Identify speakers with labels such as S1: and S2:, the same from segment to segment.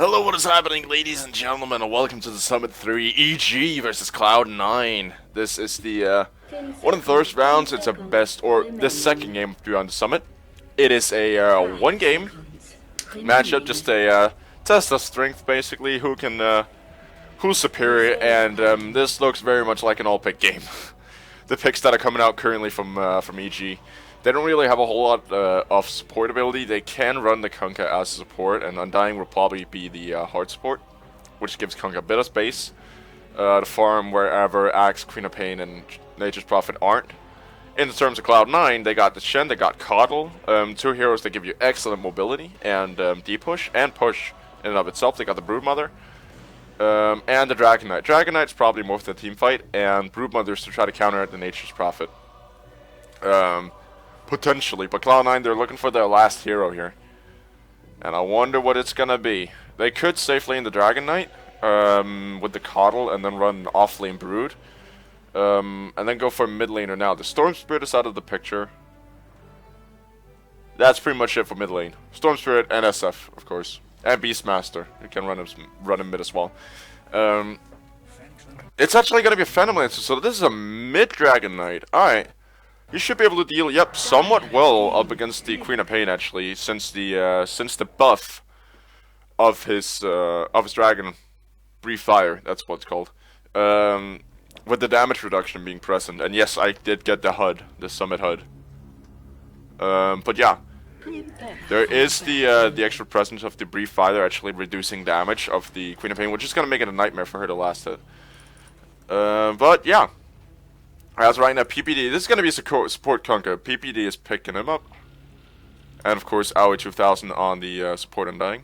S1: Hello, what is happening, ladies and gentlemen, and welcome to the Summit 3 EG versus Cloud9. This is the one of the first rounds. It's a best, or the second game of 3 on the Summit. It is a one game matchup, just a test of strength, basically, who's superior, and this looks very much like an all-pick game. The picks that are coming out currently from EG, they don't really have a whole lot of support ability. They can run the Kunkka as a support, and Undying will probably be the hard support, which gives Kunkka a bit of space to farm wherever Axe, Queen of Pain, and Nature's Prophet aren't. In terms of Cloud9, they got the Shen, they got Coddle, two heroes that give you excellent mobility and D-push, and push in and of itself. They got the Broodmother, and the Dragon Knight. Dragon Knight's probably more for the team fight, and Broodmother's to try to counter the Nature's Prophet. Potentially, but Cloud9, they're looking for their last hero here. And I wonder what it's gonna be. They could safe lane the Dragon Knight with the Coddle and then run off-lane Brood. And then go for a mid laner now. The Storm Spirit is out of the picture. That's pretty much it for mid lane. Storm Spirit and SF, of course. And Beastmaster. You can run him mid as well. It's actually gonna be a Phantom Lancer, so this is a mid Dragon Knight. Alright. You should be able to deal, somewhat well up against the Queen of Pain, actually, since the buff of his dragon, Breathe Fire, that's what it's called, with the damage reduction being present. And yes, I did get the HUD, the Summit HUD. But yeah, there is the extra presence of the Breathe Fire actually reducing damage of the Queen of Pain, which is gonna make it a nightmare for her to last hit. But yeah. As right now, PPD, this is going to be a support Kunkka. PPD is picking him up. And of course, Aoi 2000 on the support Undying.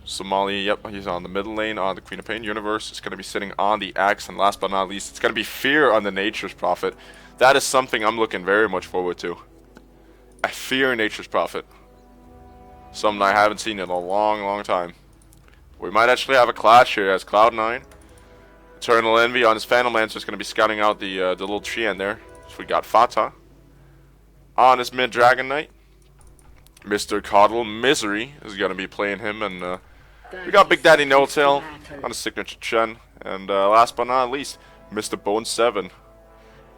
S1: Somali, he's on the middle lane on the Queen of Pain. Universe is going to be sitting on the Axe. And last but not least, it's going to be Fear on the Nature's Prophet. That is something I'm looking very much forward to. I fear Nature's Prophet. Something I haven't seen in a long, long time. We might actually have a clash here as Cloud9. Eternal Envy on his Phantom Lancer is going to be scouting out the little tree in there. So we got Fata on his mid Dragon Knight. Mr. Coddle Misery is going to be playing him, and we got Big Daddy No Tail on his signature Chen. And last but not least, Mr. Bone 7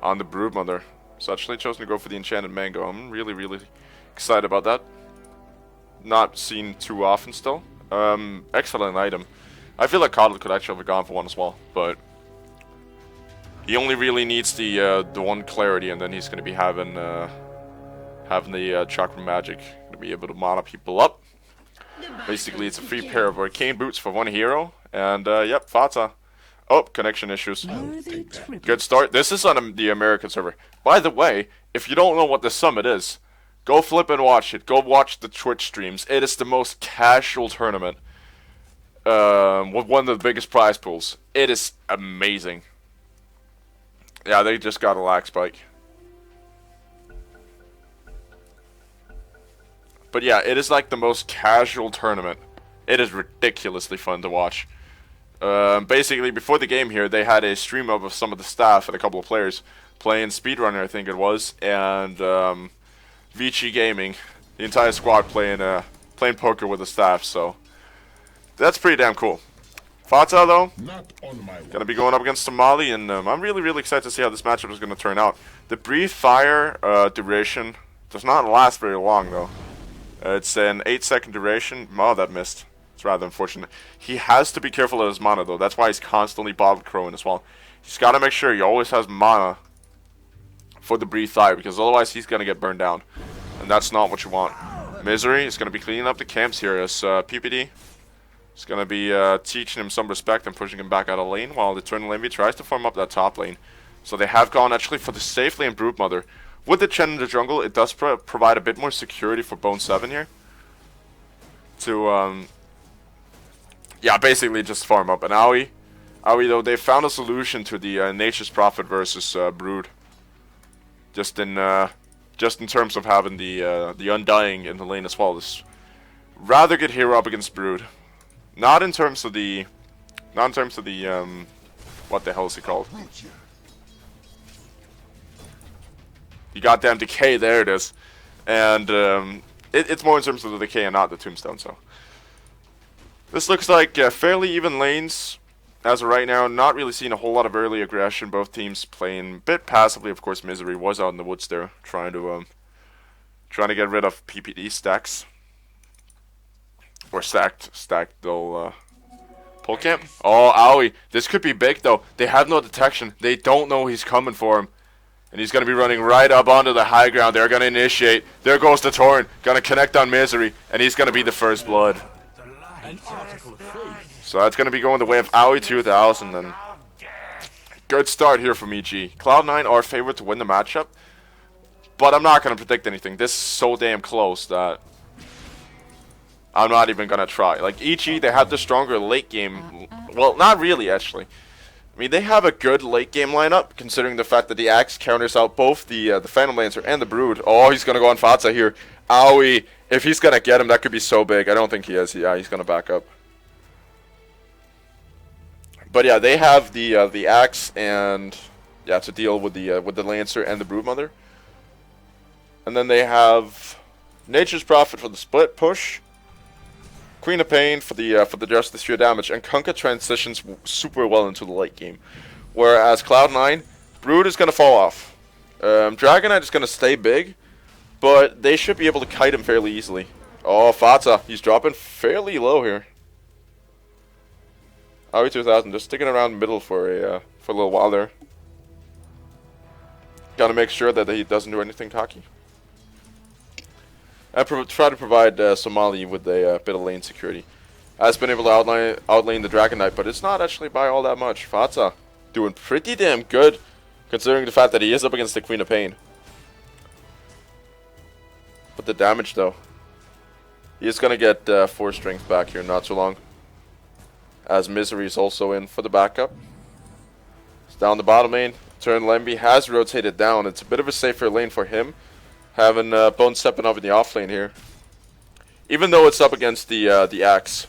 S1: on the Broodmother. So actually chosen to go for the Enchanted Mango. I'm really, really excited about that. Not seen too often still. Excellent item. I feel like Coddle could actually have gone for one as well, but he only really needs the one clarity, and then he's going to be having the Chakra Magic to be able to mana people up. Basically, it's a free pair of Arcane Boots for one hero, and Fata. Oh, connection issues. Good start. This is on the American server. By the way, if you don't know what the Summit is, go flip and watch it. Go watch the Twitch streams. It is the most casual tournament. With one of the biggest prize pools. It is amazing. Yeah, they just got a lag spike. But yeah, it is like the most casual tournament. It is ridiculously fun to watch. Basically, before the game here, they had a stream of some of the staff and a couple of players playing Speedrunner, I think it was, and Vici Gaming, the entire squad playing poker with the staff, so that's pretty damn cool. Fata, though, gonna be going up against Somali, and I'm really, really excited to see how this matchup is gonna turn out. The Breathe Fire duration does not last very long, though. It's an 8-second duration. Oh, that missed. It's rather unfortunate. He has to be careful of his mana, though. That's why he's constantly Bob Crowing as well. He's got to make sure he always has mana for the Breathe Fire, because otherwise he's gonna get burned down, and that's not what you want. Misery is gonna be cleaning up the camps here as PPD. It's going to be teaching him some respect and pushing him back out of lane while the Eternal Envy tries to farm up that top lane. So they have gone actually for the safe lane Broodmother. With the Chen in the jungle, it does provide a bit more security for Bone 7 here. To, basically just farm up. And Aoi, though, they found a solution to the Nature's Prophet versus Brood. Just in terms of having the Undying in the lane as well. This rather good hero up against Brood. Not in terms of the, what the hell is it called? You goddamn decay, there it is. And it's more in terms of the decay and not the tombstone, so. This looks like fairly even lanes as of right now. Not really seeing a whole lot of early aggression. Both teams playing a bit passively. Of course, Misery was out in the woods there, trying to get rid of PPD stacks. Or stacked they'll pull camp. Oh, owie. This could be big though. They have no detection. They don't know he's coming for him. And he's going to be running right up onto the high ground. They're going to initiate. There goes the Torrent. Going to connect on Misery. And he's going to be the first blood. So that's going to be going the way of Owie 2000. And good start here from EG. Cloud9 are favored to win the matchup. But I'm not going to predict anything. This is so damn close that I'm not even going to try. Like, EG, they have the stronger late game. Well, not really, actually. I mean, they have a good late game lineup, considering the fact that the Axe counters out both the Phantom Lancer and the Brood. Oh, he's going to go on Fatsa here. Owie. If he's going to get him, that could be so big. I don't think he is. Yeah, he's going to back up. But yeah, they have the Axe and yeah, to deal with the Lancer and the Broodmother. And then they have Nature's Prophet for the split push. Queen of Pain for the just sheer damage, and Kunkka transitions super well into the late game. Whereas Cloud9, Brood is going to fall off. Dragonite is going to stay big, but they should be able to kite him fairly easily. Oh, Fatsa, he's dropping fairly low here. Owie 2000 just sticking around the middle for a little while there. Got to make sure that he doesn't do anything cocky. And try to provide Somali with a bit of lane security. Has been able to outlane the Dragon Knight, but it's not actually by all that much. Fatsa doing pretty damn good, considering the fact that he is up against the Queen of Pain. But the damage, though. He is going to get 4 strength back here not too long. As Misery is also in for the backup. It's down the bottom lane. Turn Lemby has rotated down. It's a bit of a safer lane for him. Having Bone stepping up in the off lane here. Even though it's up against the Axe.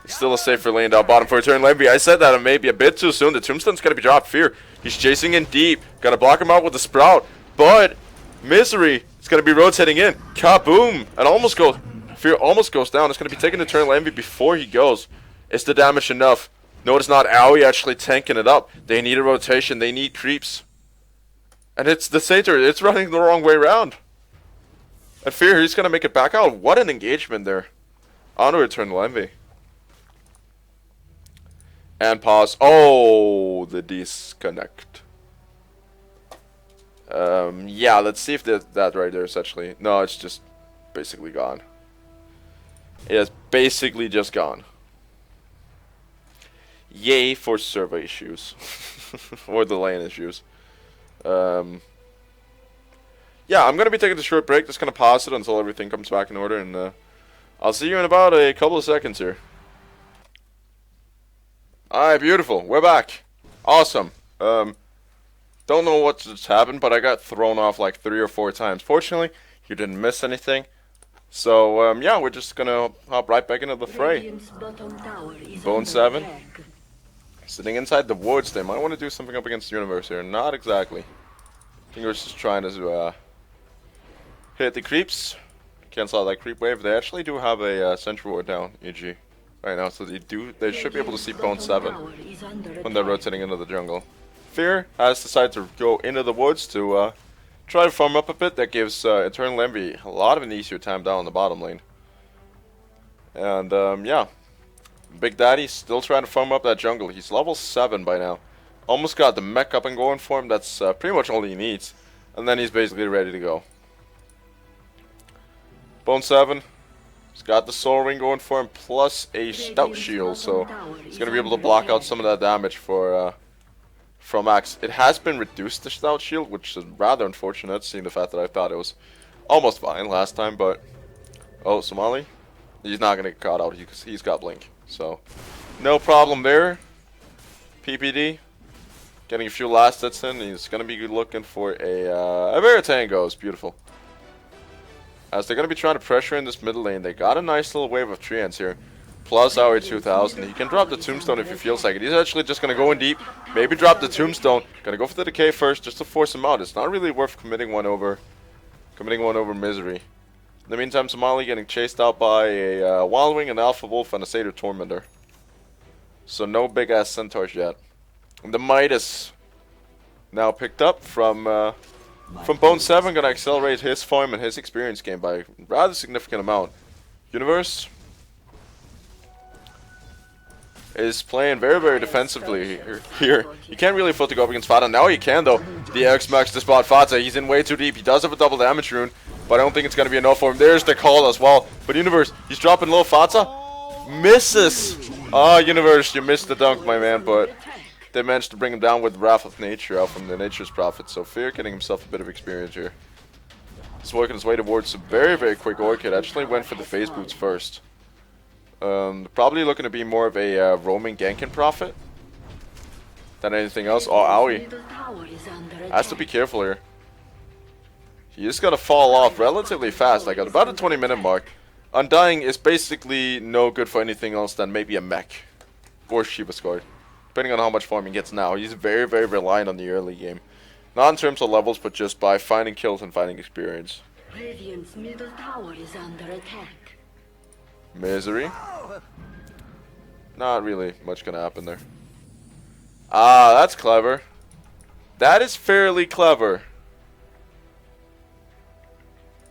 S1: It's still a safer lane down bottom for Turn Lemby. I said that maybe a bit too soon. The Tombstone's going to be dropped. Fear. He's chasing in deep. Got to block him out with the Sprout. But Misery is going to be rotating in. Kaboom! And almost goes. Fear almost goes down. It's going to be taken to Turn Lemby before he goes. Is the damage enough? No, it's not. Owie actually tanking it up. They need a rotation. They need creeps. And it's the Satyr. It's running the wrong way around. And Fear, he's going to make it back out. What an engagement there. On to return Lemby. And pause. Oh, the disconnect. Yeah, let's see if that right there is actually... No, it's just basically gone. It is basically just gone. Yay for server issues. Or the lane issues. Yeah, I'm going to be taking a short break. Just going to pause it until everything comes back in order. And I'll see you in about a couple of seconds here. Alright, beautiful. We're back. Awesome. Don't know what just happened, but I got thrown off like 3 or 4 times. Fortunately, you didn't miss anything. So, yeah, we're just going to hop right back into the fray. Bone 7. Sitting inside the woods. They might want to do something up against the universe here. Not exactly. I think we're just trying to hit the creeps. Cancel out that creep wave. They actually do have a sentry ward down, EG, right now. So they should be able to see Bone 7 when they're rotating into the jungle. Fear has decided to go into the woods to try to farm up a bit. That gives Eternal Envy a lot of an easier time down in the bottom lane. And yeah, Big Daddy still trying to farm up that jungle. He's level 7 by now. Almost got the mech up and going for him. That's pretty much all he needs. And then he's basically ready to go. Bone 7. He's got the Soul Ring going for him, plus a Stout Shield. So he's going to be able to block out some of that damage for from Axe. It has been reduced, the Stout Shield, which is rather unfortunate, seeing the fact that I thought it was almost fine last time. But, oh, Somali. He's not going to get caught out. He's got Blink. So, no problem there. PPD. Getting a few last hits in. He's going to be looking for a Veritangos. It's beautiful. As they're going to be trying to pressure in this middle lane. They got a nice little wave of treants here. Plus Owie 2000. He can drop the Tombstone if he feels like it. He's actually just going to go in deep. Maybe drop the Tombstone. Going to go for the Decay first just to force him out. It's not really worth committing one over Misery. In the meantime, Somali getting chased out by a Wild Wing, an Alpha Wolf, and a Satyr Tormentor. So no big ass centaurs yet. And the Midas now picked up from Bone 7, gonna accelerate his farm and his experience game by a rather significant amount. Universe is playing very, very defensively here. He can't really afford to go up against Fata. Now he can, though. The X-Max to spot Fata. He's in way too deep. He does have a double damage rune, but I don't think it's going to be enough for him. There's the call as well. But Universe, he's dropping low. Fata misses. Ah, Universe, you missed the dunk, my man, but they managed to bring him down with Wrath of Nature out from the Nature's Prophet. So Fear getting himself a bit of experience here. He's working his way towards a very, very quick Orchid. Actually went for the phase boots first. Probably looking to be more of a roaming Genkin Prophet than anything else. Oh, Owie. Has to be careful here. He is going to fall off relatively fast, like at about a 20-minute mark. Undying is basically no good for anything else than maybe a mech or Shiva Scored, depending on how much farm he gets now. He's very, very reliant on the early game. Not in terms of levels, but just by finding kills and finding experience.
S2: Radiant's middle tower is under attack.
S1: Misery. Not really much gonna happen there. Ah, that's clever. That is fairly clever.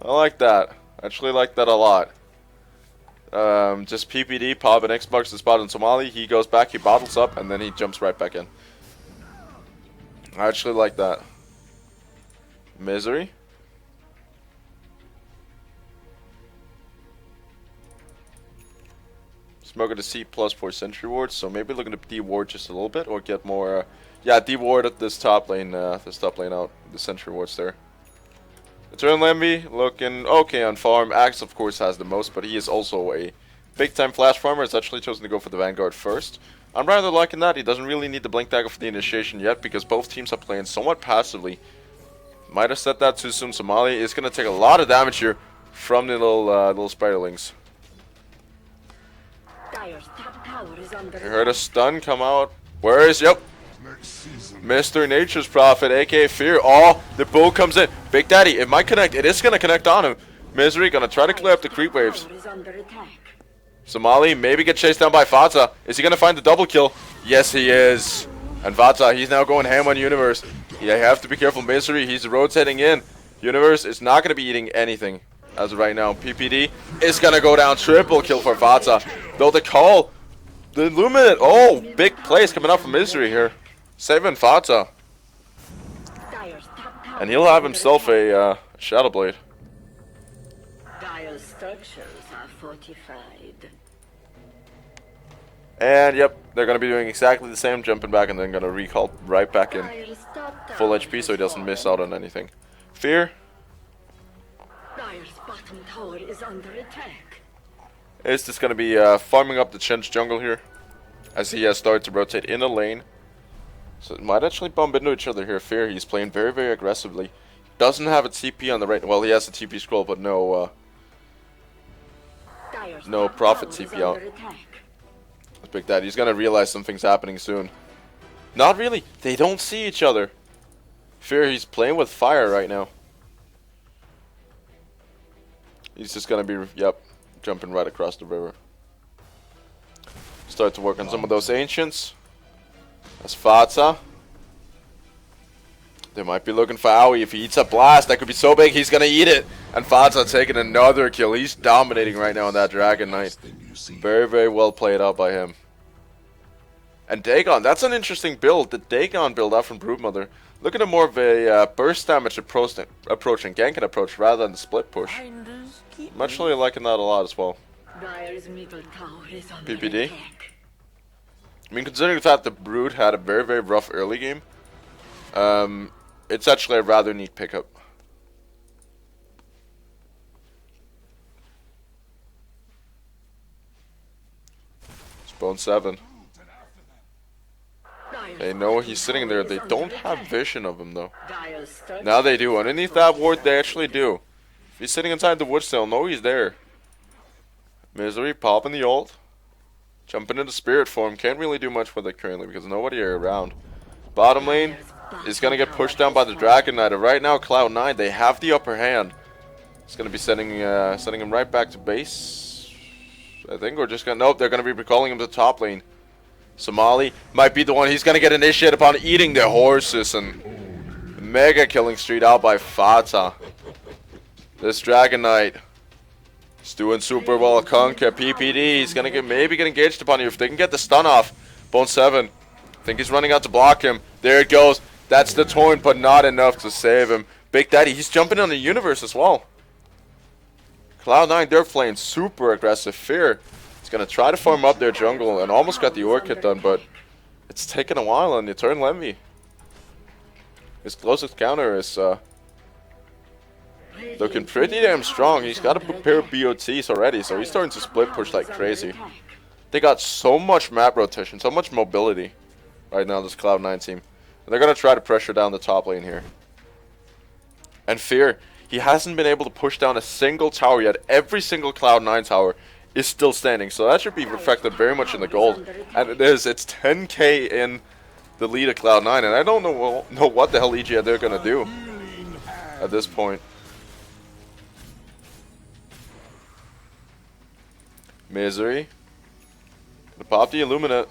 S1: I like that. Actually like that a lot. Just PPD, pop, and Xbox the spot on Somali. He goes back, he bottles up, and then he jumps right back in. I actually like that. Misery. Smoke to C plus for Sentry Ward, so maybe looking to de-ward just a little bit, or get more, yeah, de-ward at this top lane out, the Sentry Wards there. Eternal Envy looking okay on farm. Axe, of course, has the most, but he is also a big-time flash farmer. He's actually chosen to go for the Vanguard first. I'm rather liking that. He doesn't really need the Blink Dagger for the initiation yet, because both teams are playing somewhat passively. Might have said that too soon. Somali is going to take a lot of damage here from the little spiderlings. You heard a stun come out. Where is, yep, Mr. Nature's Prophet, aka Fear. Oh, the bull comes in. Big Daddy, it might connect. It is going to connect on him. Misery going to try to clear up the creep waves. Somali maybe get chased down by Fata. Is he going to find the double kill? Yes, he is. And Fata, he's now going ham on Universe. Yeah, you have to be careful. Misery, he's rotating in. Universe is not going to be eating anything as of right now. PPD is going to go down. Triple kill for Fata. Though the call, the Illuminate, oh, big plays coming up from Misery here. Saving Fata. And he'll have himself a Shadow Blade.
S2: Dire structures are fortified.
S1: And yep, they're going to be doing exactly the same, jumping back and then going to recall right back in. Full HP so he doesn't miss out on anything. Fear.
S2: Dire's bottom tower is under attack.
S1: Is just going to be farming up the Chen's jungle here as he has started to rotate in a lane. So it might actually bump into each other here. Fear, he's playing very, very aggressively. Doesn't have a TP on the right. Well, he has a TP scroll, but no Prophet TP out. That's Big Daddy. He's going to realize something's happening soon. Not really. They don't see each other. Fear, he's playing with fire right now. He's just going to be, yep, jumping right across the river. Start to work on some of those ancients. That's Fata. They might be looking for Owie. If he eats a blast, that could be so big, he's going to eat it. And Fata taking another kill. He's dominating right now on that Dragon Knight. Very, very well played out by him. And Dagon, that's an interesting build. The Dagon build out from Broodmother. Looking at more of a burst damage approach and Genkin approach rather than the split push. I'm actually liking that a lot as well. PPD. I mean, considering the fact that Brood had a very, very rough early game, it's actually a rather neat pickup. It's Bone 7. They know he's sitting there. They don't have vision of him, though. Now they do. Underneath that ward, they actually do. If he's sitting inside the woods, they'll know he's there. Misery popping the ult. Jumping into spirit form. Can't really do much with it currently because nobody are around. Bottom lane is going to get pushed down by the Dragon Knight. Right now, Cloud9, they have the upper hand. It's gonna be sending him right back to base. I think we're just gonna nope. They're gonna be recalling him to top lane. Somali might be the one. He's gonna get initiated upon eating the horses and mega killing streak out by Fata. This Dragon Knight is doing super well. Kunkka, PPD. He's gonna maybe get engaged upon you if they can get the stun off. Bone 7. I think he's running out to block him. There it goes. That's the taunt, but not enough to save him. Big Daddy, he's jumping on the universe as well. Cloud9, they're playing super aggressive. Fear is going to try to farm up their jungle and almost got the Orchid done, but it's taken a while on the Eternal Envy. His closest counter is looking pretty damn strong. He's got to prepare BOTs already, so he's starting to split push like crazy. They got so much map rotation, so much mobility right now, this Cloud9 team. And they're going to try to pressure down the top lane here. And Fear, he hasn't been able to push down a single tower yet. Every single Cloud9 tower is still standing, so that should be reflected very much in the gold. And it is. It's 10k in the lead of Cloud9, and I don't know what the hell EG they're going to do at this point. Misery. Gonna pop the Illuminate.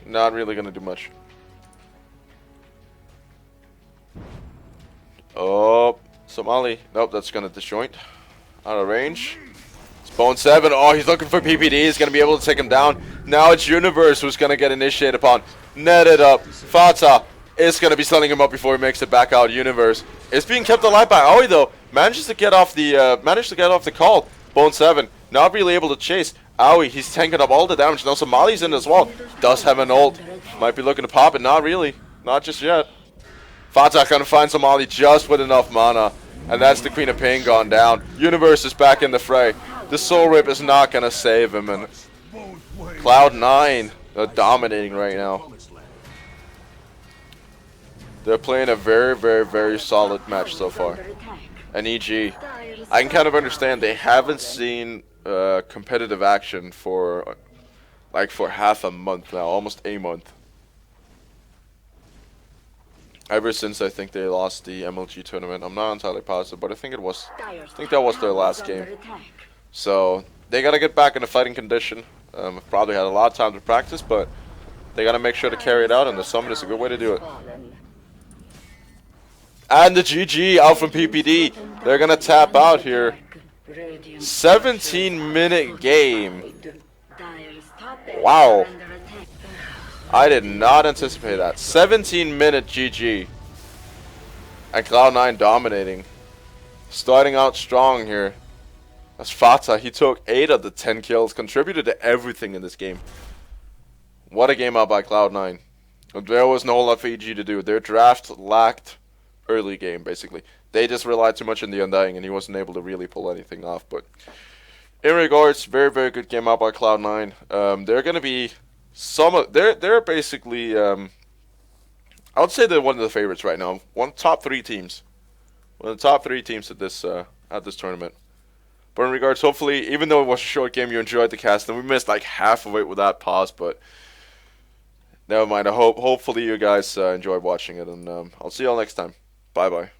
S1: Not really going to do much. Oh, Somali. Nope, that's going to disjoint. Out of range. It's Bone 7. Oh, he's looking for PPD. He's going to be able to take him down. Now it's Universe who's going to get initiated upon. Netted up. Fata is going to be stunning him up before he makes it back out. Universe is being kept alive by Aoi though. Managed to get off the call. Bone 7 not really able to chase. Aoi, he's tanking up all the damage. Now Somali's in as well. Does have an ult. Might be looking to pop it. Not really. Not just yet. Fata gonna find Somali just with enough mana. And that's the Queen of Pain gone down. Universe is back in the fray. The Soul Rip is not gonna save him. And Cloud9 are dominating right now. They're playing a very, very, very solid match so far. And EG, I can kind of understand they haven't seen competitive action for half a month now, almost a month. Ever since I think they lost the MLG tournament. I'm not entirely positive, but I think that was their last game. So they gotta get back in a fighting condition. Probably had a lot of time to practice, but they gotta make sure to carry it out, and the summon is a good way to do it. And the GG out from PPD. They're gonna tap out here. 17-minute game. Wow. I did not anticipate that. 17-minute GG. And Cloud9 dominating. Starting out strong here. That's Fata. He took 8 of the 10 kills. Contributed to everything in this game. What a game out by Cloud9. There was no lot for EG to do. Their draft lacked early game, basically. They just relied too much on the Undying, and he wasn't able to really pull anything off. But in regards, very, very good game out by Cloud9. They're going to be they're basically I would say they're one of the favorites right now. Top 3 teams. One of the top 3 teams at this tournament. But in regards, hopefully, even though it was a short game, you enjoyed the cast, and we missed like half of it with that pause, but never mind. Hopefully you guys enjoyed watching it, and I'll see y'all next time. Bye bye.